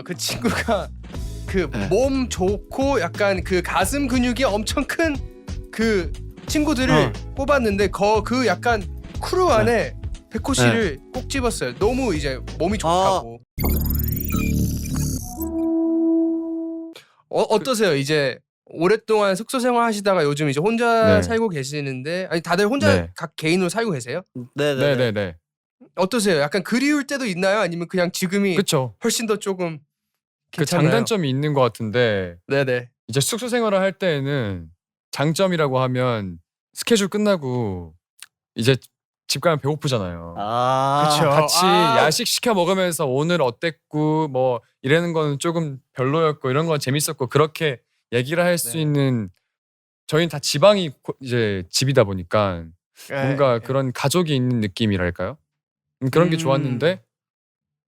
그 친구가 그 몸 네. 좋고 약간 그 가슴 근육이 엄청 큰 그 친구들을 꼽았는데 그 약간 크루 안에 백호 씨를 꼭 집었어요. 너무 이제 몸이 좋다고. 어떠세요? 이제 오랫동안 숙소 생활 하시다가 요즘 이제 혼자 네. 살고 계시는데 아니 다들 혼자 네. 각 개인으로 살고 계세요? 네네네. 어떠세요? 약간 그리울 때도 있나요? 아니면 그냥 지금이 그쵸. 훨씬 더 조금 그 괜찮나요? 장단점이 있는 것 같은데 네네. 이제 숙소 생활을 할 때에는 장점이라고 하면 스케줄 끝나고 이제 집 가면 배고프잖아요. 그쵸. 같이 야식 시켜 먹으면서 오늘 어땠고 뭐 이러는 거는 조금 별로였고 이런 건 재밌었고 그렇게 얘기를 할 수 네. 있는 저희는 다 지방이 이제 집이다 보니까 뭔가 그런 가족이 있는 느낌이랄까요? 그런 게 좋았는데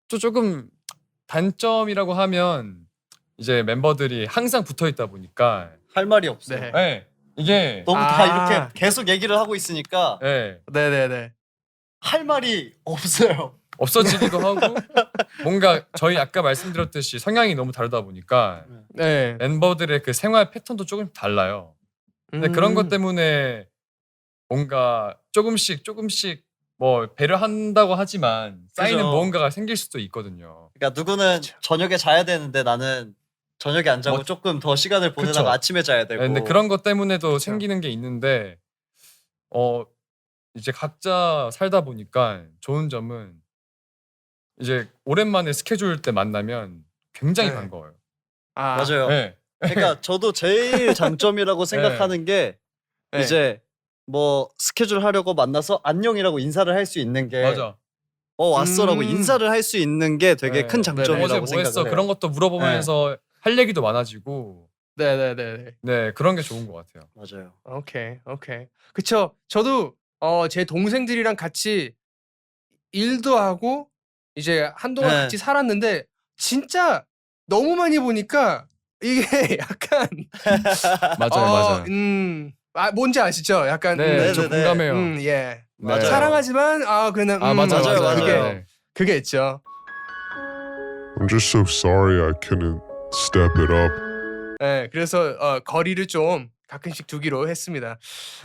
또 조금 단점이라고 하면 이제 멤버들이 항상 붙어 있다 보니까 할 말이 없어요. 네. 네, 이게 너무 다 이렇게 계속 얘기를 하고 있으니까 네, 네네네. 할 말이 없어요. 없어지기도 하고 뭔가 저희 아까 말씀드렸듯이 성향이 너무 다르다 보니까 네. 멤버들의 그 생활 패턴도 조금 달라요. 근데 그런 것 때문에 뭔가 조금씩 뭐 배려한다고 하지만 쌓이는 그죠. 무언가가 생길 수도 있거든요. 그러니까 누구는 저녁에 자야 되는데 나는 저녁에 안 자고 뭐- 조금 더 시간을 보내다가 그쵸. 아침에 자야 되고. 네, 근데 그런 것 때문에도 그쵸. 생기는 게 있는데 이제 각자 살다 보니까 좋은 점은 이제 오랜만에 스케줄 때 만나면 굉장히 네. 반가워요. 맞아요. 네. 그러니까 저도 제일 장점이라고 생각하는 게 네. 이제 뭐 스케줄 하려고 만나서 안녕이라고 인사를 할 수 있는 게 맞아. 왔어라고 인사를 할 수 있는 게 되게 네. 큰 어제 장점이라고 뭐 생각을 했어? 해요. 그런 것도 물어보면서 할 얘기도 많아지고 네네네. 네 그런 게 좋은 것 같아요. 맞아요. 오케이. 그쵸. 저도 제 동생들이랑 같이 일도 하고 이제 한동안 네. 같이 살았는데 진짜 너무 많이 보니까 이게 약간 맞아요. 뭔지 아시죠? 약간 네, 저 네네네. 공감해요. 예. 맞아요. 사랑하지만 그냥 맞아요. 맞아요. 그게 있죠. I'm just so sorry I couldn't step it up. 예. 그래서 거리를 좀 가끔씩 두기로 했습니다.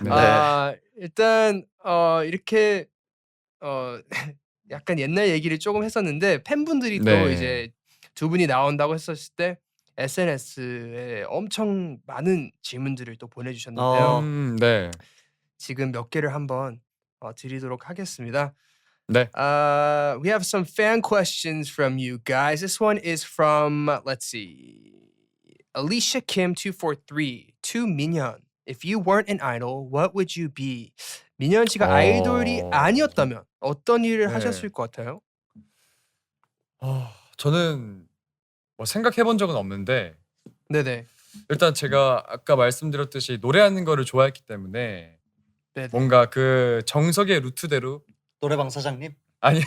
네. 일단 이렇게 약간 옛날 얘기를 조금 했었는데 팬분들이 또 네. 이제 두 분이 나온다고 했었을 때 SNS에 엄청 많은 질문들을 또 보내주셨는데요. 네. 지금 몇 개를 한번 드리도록 하겠습니다. 네. We have some fan questions from you guys. This one is from let's see, Alicia Kim 243 to 민현. If you weren't an idol, what would you be? 민현 씨가 아이돌이 아니었다면 어떤 일을 네. 하셨을 것 같아요? 저는 뭐 생각해 본 적은 없는데 네네. 일단 제가 아까 말씀드렸듯이 노래하는 거를 좋아했기 때문에 네네. 뭔가 그 정석의 루트대로 노래방 사장님? 아니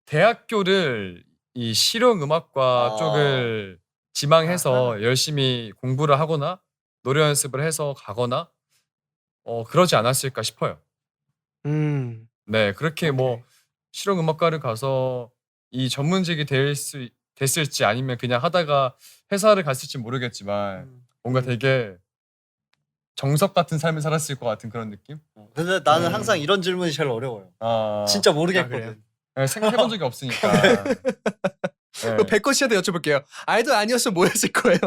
대학교를 이 실용음악과 쪽을 지망해서 열심히 공부를 하거나 노래 연습을 해서 가거나 그러지 않았을까 싶어요. 네, 그렇게 뭐 실용음악과를 가서 이 전문직이 됐을지 아니면 그냥 하다가 회사를 갔을지 모르겠지만 뭔가 되게 정석 같은 삶을 살았을 것 같은 그런 느낌? 근데 나는 항상 이런 질문이 제일 어려워요. 진짜 모르겠거든. 네, 생각해본 적이 없으니까. 네. 백호 씨한테 여쭤볼게요. 아이돌 아니었으면 뭐 했을 거예요?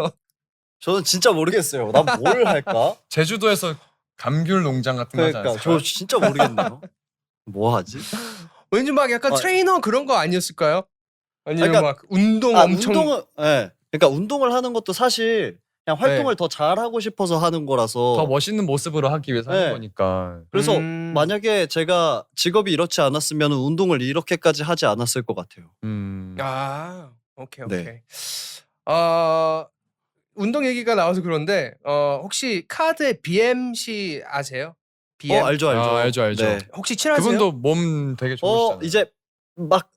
저는 진짜 모르겠어요. 난 뭘 할까? 제주도에서 감귤 농장 같은 거 하지 그러니까 않았을까요? 저 진짜 모르겠네요. 뭐 하지? 왠지 막 약간 트레이너 그런 거 아니었을까요? 아니면 그러니까- 막 운동 엄청 그러니까 운동을 하는 것도 사실 그냥 활동을 더 잘하고 싶어서 하는 거라서 더 멋있는 모습으로 하기 위해서 하는 거니까. 그래서 만약에 제가 직업이 이렇지 않았으면 운동을 이렇게까지 하지 않았을 것 같아요. 오케이. 네. 운동 얘기가 나와서 그런데 혹시 카드의 BMC 아세요? BM? 알죠. 알죠. 네. 혹시 친하세요? 그분도 몸 되게 좋으시잖아요. 이제 막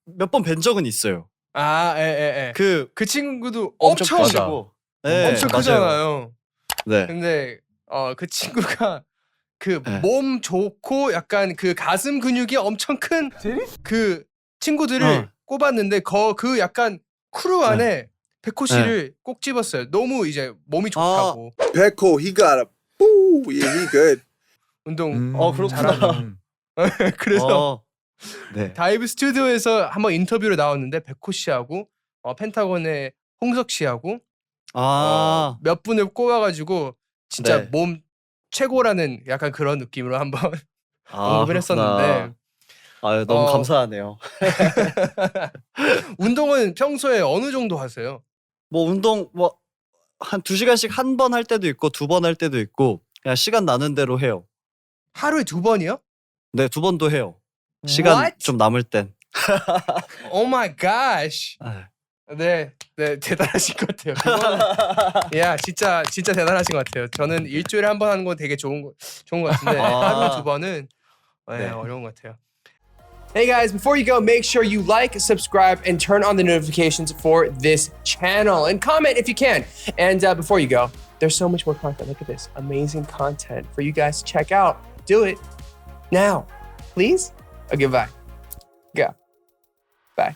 몇 번 뵌 적은 있어요. 예. 그 그 친구도 엄청 엄청 크시고 네, 엄청 맞아요. 크잖아요. 네. 근데 그 친구가 그 네. 몸 좋고 약간 그 가슴 근육이 엄청 큰 그 친구들을 꼽았는데 그 약간 크루 안에 백호 씨를 꼭 집었어요. 너무 이제 몸이 좋다고. BAEKHO, he got a boo. Yeah, he good. 운동 그렇구나. 잘하는. 그래서 네. 다이브 스튜디오에서 한번 인터뷰로 나왔는데 백호 씨하고 펜타곤의 홍석 씨하고 몇 분을 꼽아가지고 진짜 네. 몸 최고라는 약간 그런 느낌으로 한번 언급을 그렇구나. 했었는데 너무 감사하네요. 운동은 평소에 어느 정도 하세요? 뭐 운동 뭐 한 2시간씩 한 번 할 때도 있고 2번 할 때도 있고 그냥 시간 나는 대로 해요. 하루에 2번이요? 네, 2번도 해요. 시간 What? 좀 남을 땐. Oh my gosh. 네, 대단하신 것 같아요. 야, 진짜 대단하신 것 같아요. 저는 일주일에 한 번 하는 건 되게 좋은 것 같은데 하루에 2번은 어려운 것 같아요. Hey guys, before you go, make sure you like, subscribe, and turn on the notifications for this channel. And comment if you can. And before you go, there's so much more content. Look at this. Amazing content for you guys to check out. Do it now. Please? Okay, bye. Go. Bye.